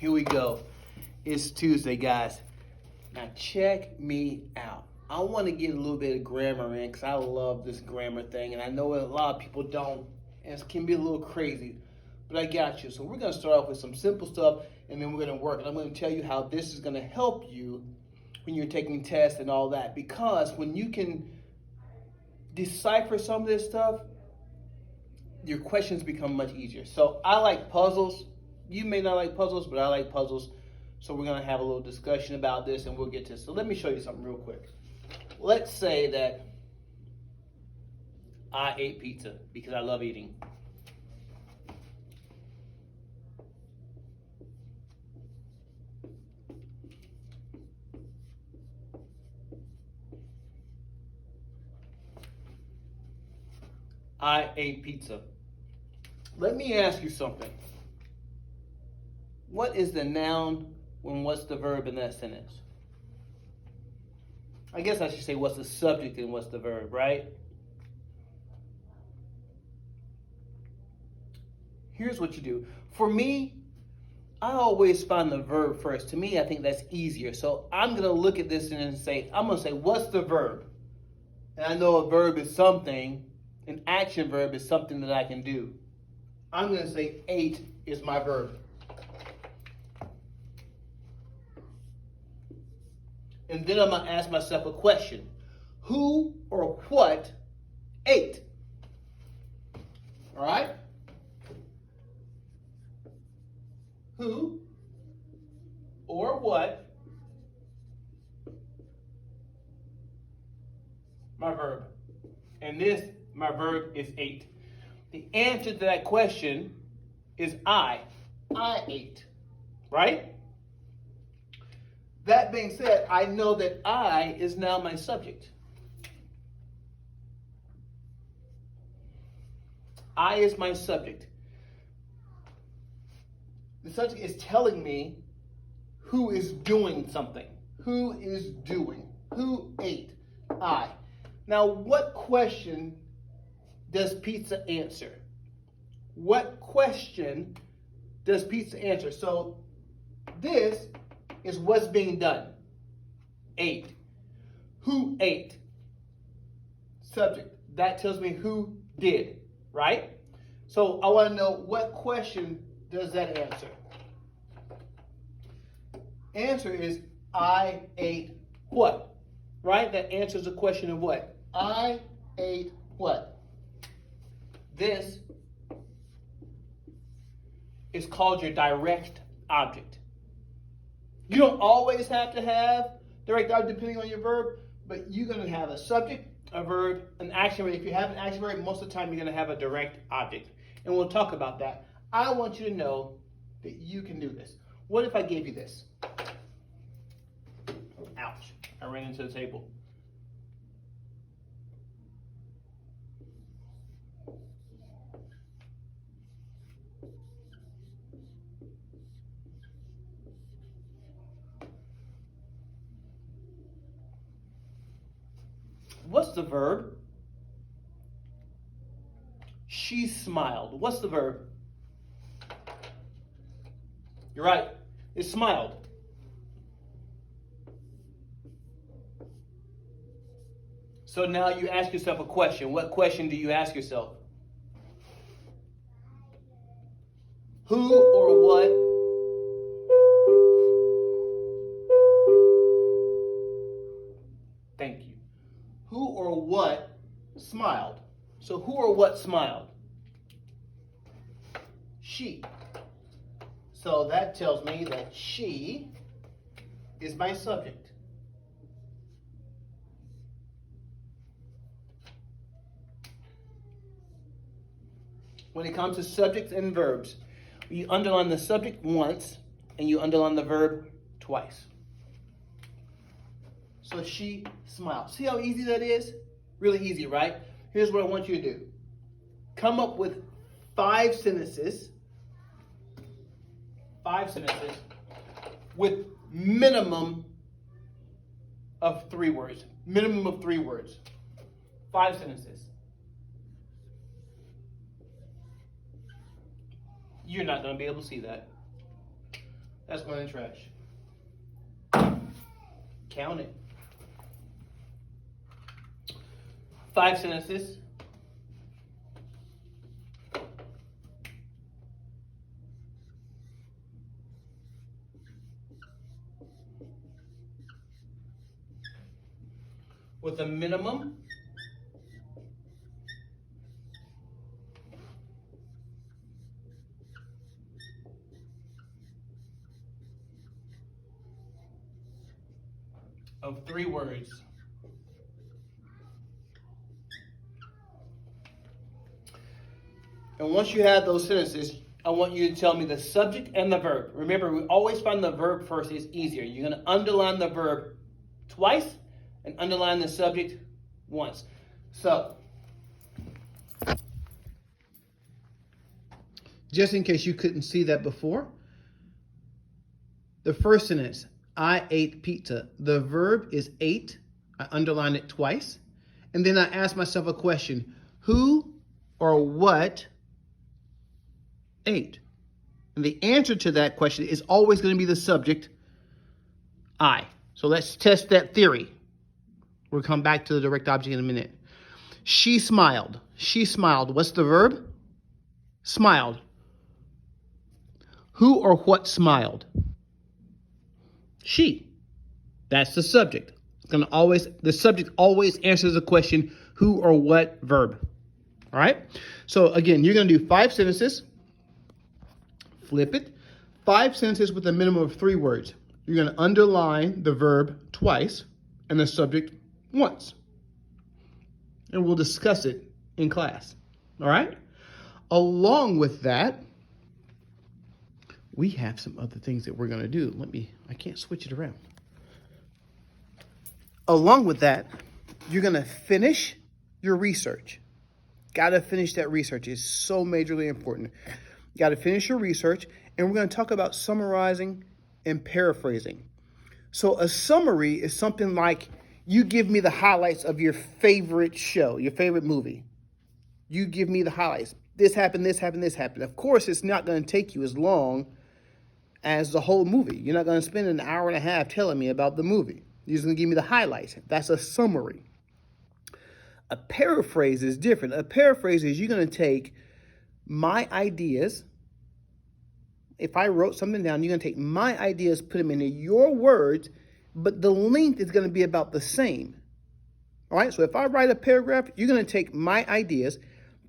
Here we go. It's Tuesday, guys. Now check me out. I want to get a little bit of grammar in because I love this grammar thing, and I know a lot of people don't, and it can be a little crazy, but I got you. So we're going to start off with some simple stuff, and then we're going to work. And I'm going to tell you how this is going to help you when you're taking tests and all that, because when you can decipher some of this stuff, your questions become much easier. So I like puzzles. You may not like puzzles, but I like puzzles. So we're going to have a little discussion about this, and we'll get to this. So let me show you something real quick. Let's say that I ate pizza because I love eating. I ate pizza. Let me ask you something. What is the noun and what's the verb in that sentence? I guess I should say what's the subject and what's the verb, right? Here's what you do. For me, I always find the verb first. To me, I think that's easier. So I'm going to look at this and say, I'm going to say, what's the verb? And I know a verb is something. An action verb is something that I can do. I'm going to say ate is my verb. And then I'm going to ask myself a question. Who or what ate? All right? Who or what? My verb. And this, my verb is ate. The answer to that question is I. I ate. Right? That being said, I know that I is now my subject. I is my subject. The subject is telling me who is doing something. Who is doing? Who ate? I. Now, what question does pizza answer? What question does pizza answer? So, this is what's being done. Ate. Who ate? Subject. That tells me who did, right? So I want to know, what question does that answer? Answer is I ate what? Right? That answers the question of what? I ate what? This is called your direct object. You don't always have to have direct object depending on your verb, but you're going to have a subject, a verb, an action verb. If you have an action verb, most of the time you're going to have a direct object. And we'll talk about that. I want you to know that you can do this. What if I gave you this? Ouch. I ran into the table. What's the verb? She smiled. What's the verb? You're right. It smiled. So now you ask yourself a question. What question do you ask yourself? Who or what? Thank you. Who or what smiled? So who or what smiled? She. So that tells me that she is my subject. When it comes to subjects and verbs, you underline the subject once and you underline the verb twice. So she smiled. See how easy that is? Really easy, right? Here's what I want you to do. Come up with 5 sentences. 5 sentences with minimum of 3 words. Minimum of 3 words. 5 sentences. You're not going to be able to see that. That's going in the trash. Count it. 5 sentences. With a minimum of 3 words. And once you have those sentences, I want you to tell me the subject and the verb. Remember, we always find the verb first is easier. You're going to underline the verb twice and underline the subject once. So, just in case you couldn't see that before, the first sentence, I ate pizza. The verb is ate. I underline it twice. And then I ask myself a question. Who or what ate? And the answer to that question is always going to be the subject, I. So let's test that theory. We'll come back to the direct object in a minute. She smiled. She smiled. What's the verb? Smiled. Who or what smiled? She. That's the subject. The subject always answers the question, who or what verb. All right? So again, you're going to do 5 sentences. Flip it. 5 sentences with a minimum of 3 words. You're going to underline the verb twice and the subject once. And we'll discuss it in class. All right? Along with that, we have some other things that we're going to do. I can't switch it around. Along with that, you're going to finish your research. Got to finish that research. It's so majorly important. You got to finish your research, and we're going to talk about summarizing and paraphrasing. So a summary is something like you give me the highlights of your favorite show, your favorite movie. You give me the highlights. This happened, this happened, this happened. Of course, it's not going to take you as long as the whole movie. You're not going to spend an hour and a half telling me about the movie. You're just going to give me the highlights. That's a summary. A paraphrase is different. A paraphrase is you're going to take my ideas. If I wrote something down, you're going to take my ideas, put them into your words, but the length is going to be about the same. All right? So if I write a paragraph, you're going to take my ideas,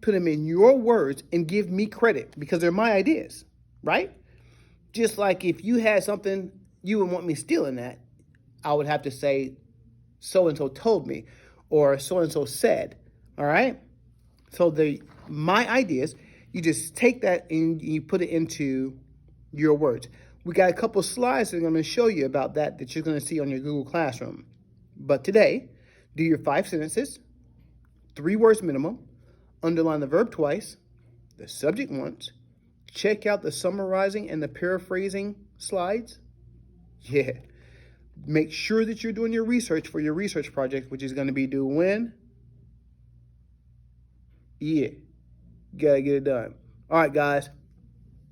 put them in your words, and give me credit because they're my ideas, right? Just like if you had something, you would want me stealing that, I would have to say, so-and-so told me, or so-and-so said, all right? So my ideas, you just take that and you put it into your words. We got a couple slides that I'm going to show you about that you're going to see on your Google Classroom. But today, do your 5 sentences, 3 words minimum, underline the verb twice, the subject once, check out the summarizing and the paraphrasing slides. Yeah. Make sure that you're doing your research for your research project, which is going to be due when? Yeah. Gotta get it done. All right, guys.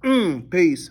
Peace.